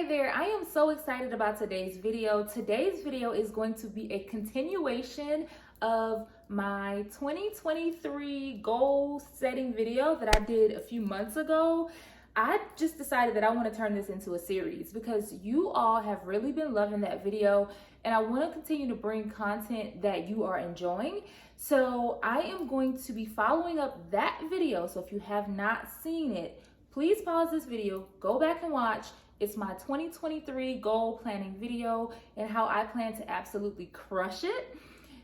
Hey there, I am so excited about today's video. Today's video is going to be a continuation of my 2023 goal setting video that I did a few months ago. I just decided that I want to turn this into a series because you all have really been loving that video and I want to continue to bring content that you are enjoying. So I am going to be following up that video. So if you have not seen it, please pause this video, go back and watch. It's my 2023 goal planning video and how I plan to absolutely crush it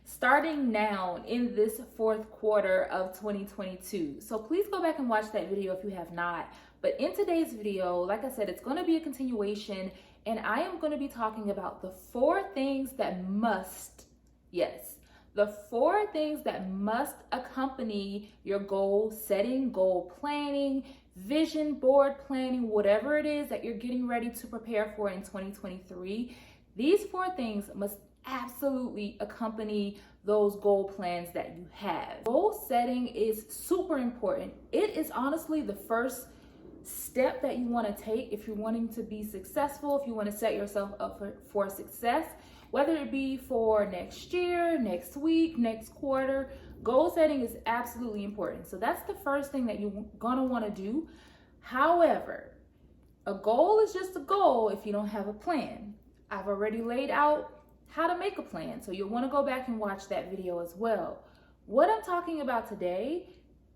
starting now in this fourth quarter of 2022. So please go back and watch that video if you have not. But in today's video, like I said, it's going to be a continuation and I am going to be talking about the four things that must, yes, the four things that must accompany your goal setting, goal planning, vision board planning, whatever it is that you're getting ready to prepare for in 2023. These four things must absolutely accompany those goal plans that you have. Goal setting is super important. It is honestly the first step that you want to take if you're wanting to be successful, if you want to set yourself up for success, whether it be for next year, next week, next quarter. Goal setting is absolutely important. So that's the first thing that you're gonna want to do. However, a goal is just a goal if you don't have a plan. I've already laid out how to make a plan, so you'll want to go back and watch that video as well. What I'm talking about today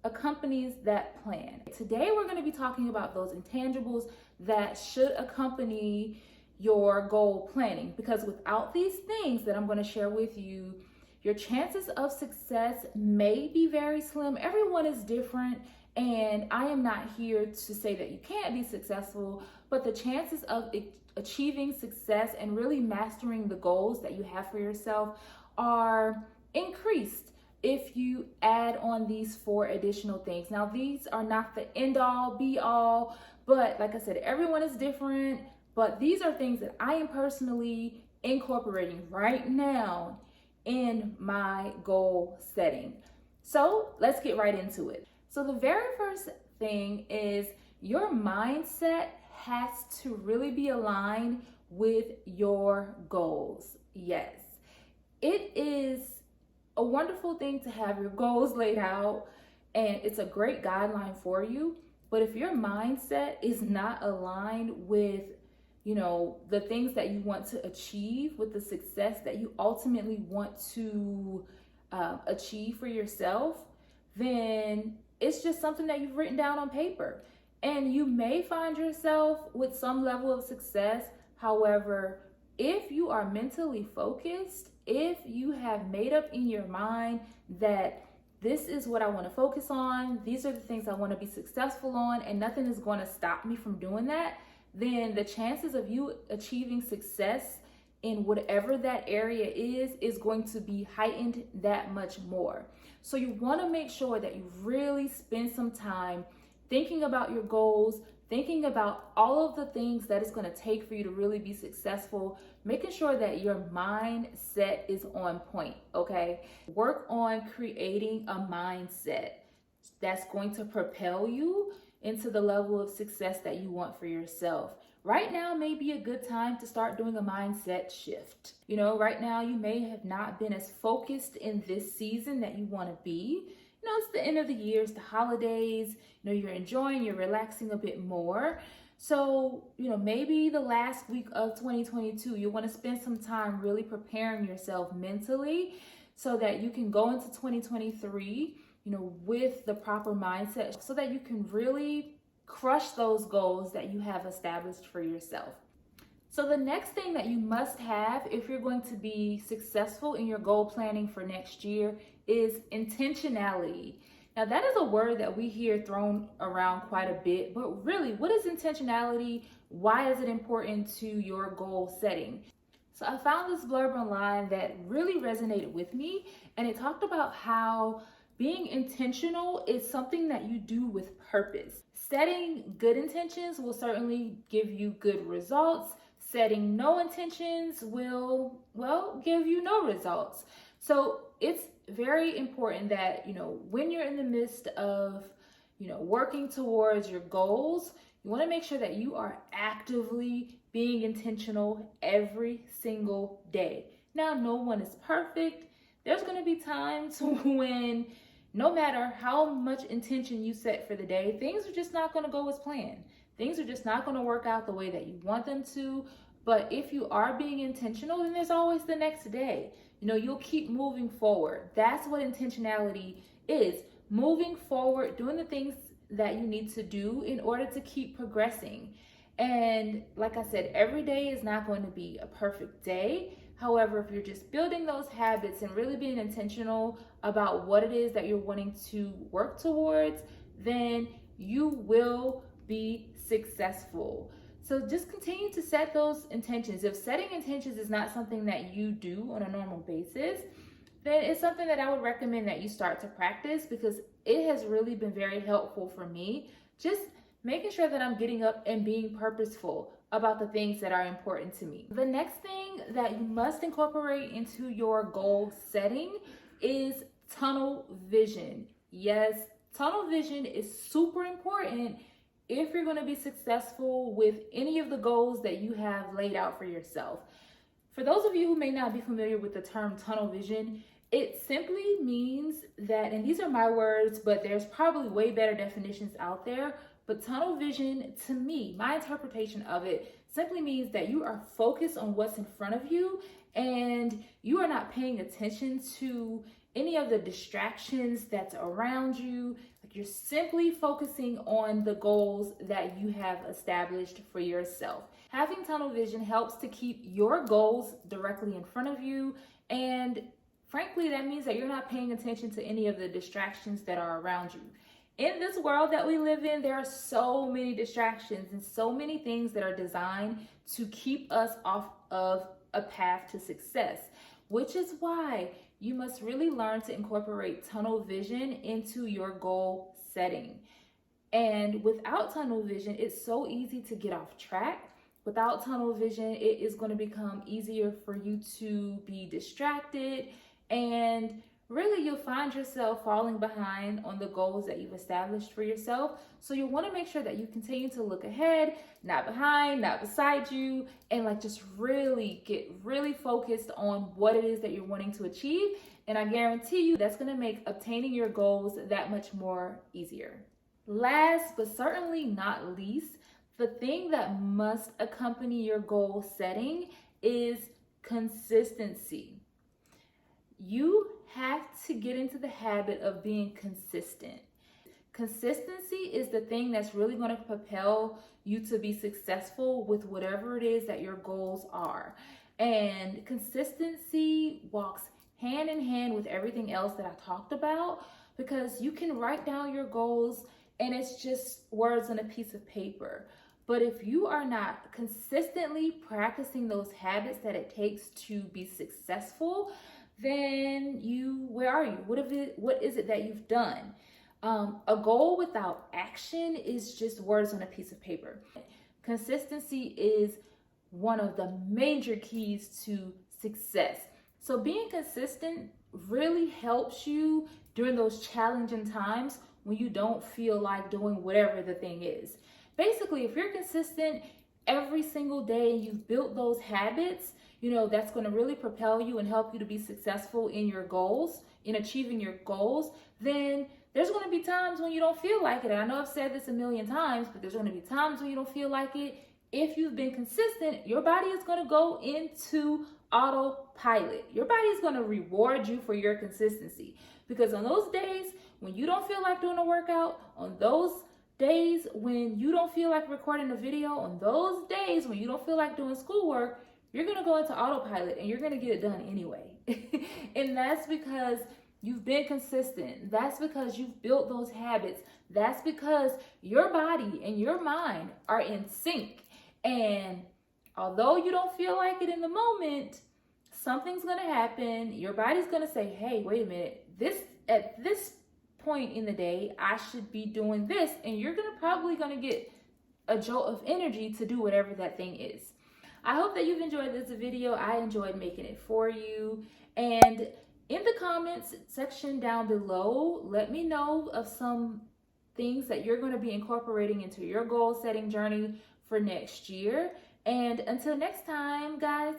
accompanies that plan. Today we're going to be talking about those intangibles that should accompany your goal planning, because without these things that I'm going to share with you, your chances of success may be very slim. Everyone is different, and I am not here to say that you can't be successful, but the chances of achieving success and really mastering the goals that you have for yourself are increased if you add on these four additional things. Now, these are not the end all be all, but like I said, everyone is different, but these are things that I am personally incorporating right now in my goal setting. So let's get right into it. So the very first thing is your mindset has to really be aligned with your goals. Yes, it is a wonderful thing to have your goals laid out and it's a great guideline for you. But if your mindset is not aligned with the things that you want to achieve, with the success that you ultimately want to achieve for yourself, then it's just something that you've written down on paper. And you may find yourself with some level of success. However, if you are mentally focused, if you have made up in your mind that this is what I want to focus on, these are the things I want to be successful on, and nothing is going to stop me from doing that, then the chances of you achieving success in whatever that area is going to be heightened that much more. So you want to make sure that you really spend some time thinking about your goals, thinking about all of the things that it's going to take for you to really be successful, making sure that your mindset is on point, okay? Work on creating a mindset that's going to propel you into the level of success that you want for yourself. Right now may be a good time to start doing a mindset shift. Right now you may have not been as focused in this season that you want to be. It's the end of the year, it's the holidays, you're enjoying, you're relaxing a bit more. So, maybe the last week of 2022, you want to spend some time really preparing yourself mentally so that you can go into 2023, with the proper mindset so that you can really crush those goals that you have established for yourself. So the next thing that you must have if you're going to be successful in your goal planning for next year is intentionality. Now that is a word that we hear thrown around quite a bit, but really, what is intentionality? Why is it important to your goal setting? So I found this blurb online that really resonated with me, and it talked about how being intentional is something that you do with purpose. Setting good intentions will certainly give you good results. Setting no intentions will, give you no results. So it's very important that, when you're in the midst of, working towards your goals, You want to make sure that you are actively being intentional every single day. Now, no one is perfect. There's going to be times when no matter how much intention you set for the day, things are just not going to go as planned. Things are just not going to work out the way that you want them to. But if you are being intentional, then there's always the next day. You'll keep moving forward. That's what intentionality is. Moving forward, doing the things that you need to do in order to keep progressing. And like I said, every day is not going to be a perfect day. However, if you're just building those habits and really being intentional about what it is that you're wanting to work towards, then you will be successful. So just continue to set those intentions. If setting intentions is not something that you do on a normal basis, then it's something that I would recommend that you start to practice, because it has really been very helpful for me. Just making sure that I'm getting up and being purposeful about the things that are important to me. The next thing that you must incorporate into your goal setting is tunnel vision. Yes, tunnel vision is super important if you're going to be successful with any of the goals that you have laid out for yourself. For those of you who may not be familiar with the term tunnel vision, it simply means that, and these are my words, but there's probably way better definitions out there, but tunnel vision, to me, my interpretation of it, simply means that you are focused on what's in front of you and you are not paying attention to any of the distractions that's around you. Like, you're simply focusing on the goals that you have established for yourself. Having tunnel vision helps to keep your goals directly in front of you, and frankly, that means that you're not paying attention to any of the distractions that are around you. In this world that we live in, there are so many distractions and so many things that are designed to keep us off of a path to success, which is why you must really learn to incorporate tunnel vision into your goal setting. And without tunnel vision, it's so easy to get off track. Without tunnel vision, it is going to become easier for you to be distracted, and really you'll find yourself falling behind on the goals that you've established for yourself. So you want to make sure that you continue to look ahead, not behind, not beside you, and just really get really focused on what it is that you're wanting to achieve. And I guarantee you that's going to make obtaining your goals that much more easier. Last but certainly not least, the thing that must accompany your goal setting is consistency. You have to get into the habit of being consistent. Consistency is the thing that's really going to propel you to be successful with whatever it is that your goals are. And consistency walks hand in hand with everything else that I talked about, because you can write down your goals and it's just words on a piece of paper. But if you are not consistently practicing those habits that it takes to be successful, then where are you? What is it that you've done? A goal without action is just words on a piece of paper. Consistency is one of the major keys to success. So being consistent really helps you during those challenging times when you don't feel like doing whatever the thing is. Basically, if you're consistent every single day and you've built those habits, that's going to really propel you and help you to be successful in your goals, in achieving your goals, then there's going to be times when you don't feel like it. And I know I've said this a million times, but there's going to be times when you don't feel like it. If you've been consistent, your body is going to go into autopilot. Your body is going to reward you for your consistency, because on those days when you don't feel like doing a workout, on those days when you don't feel like recording a video, on those days when you don't feel like doing schoolwork, you're going to go into autopilot and you're going to get it done anyway. And that's because you've been consistent. That's because you've built those habits. That's because your body and your mind are in sync. And although you don't feel like it in the moment, something's going to happen. Your body's going to say, hey, wait a minute, at this point in the day, I should be doing this. And you're probably going to get a jolt of energy to do whatever that thing is. I hope that you've enjoyed this video. I enjoyed making it for you. And in the comments section down below, let me know of some things that you're going to be incorporating into your goal setting journey for next year. And until next time, guys,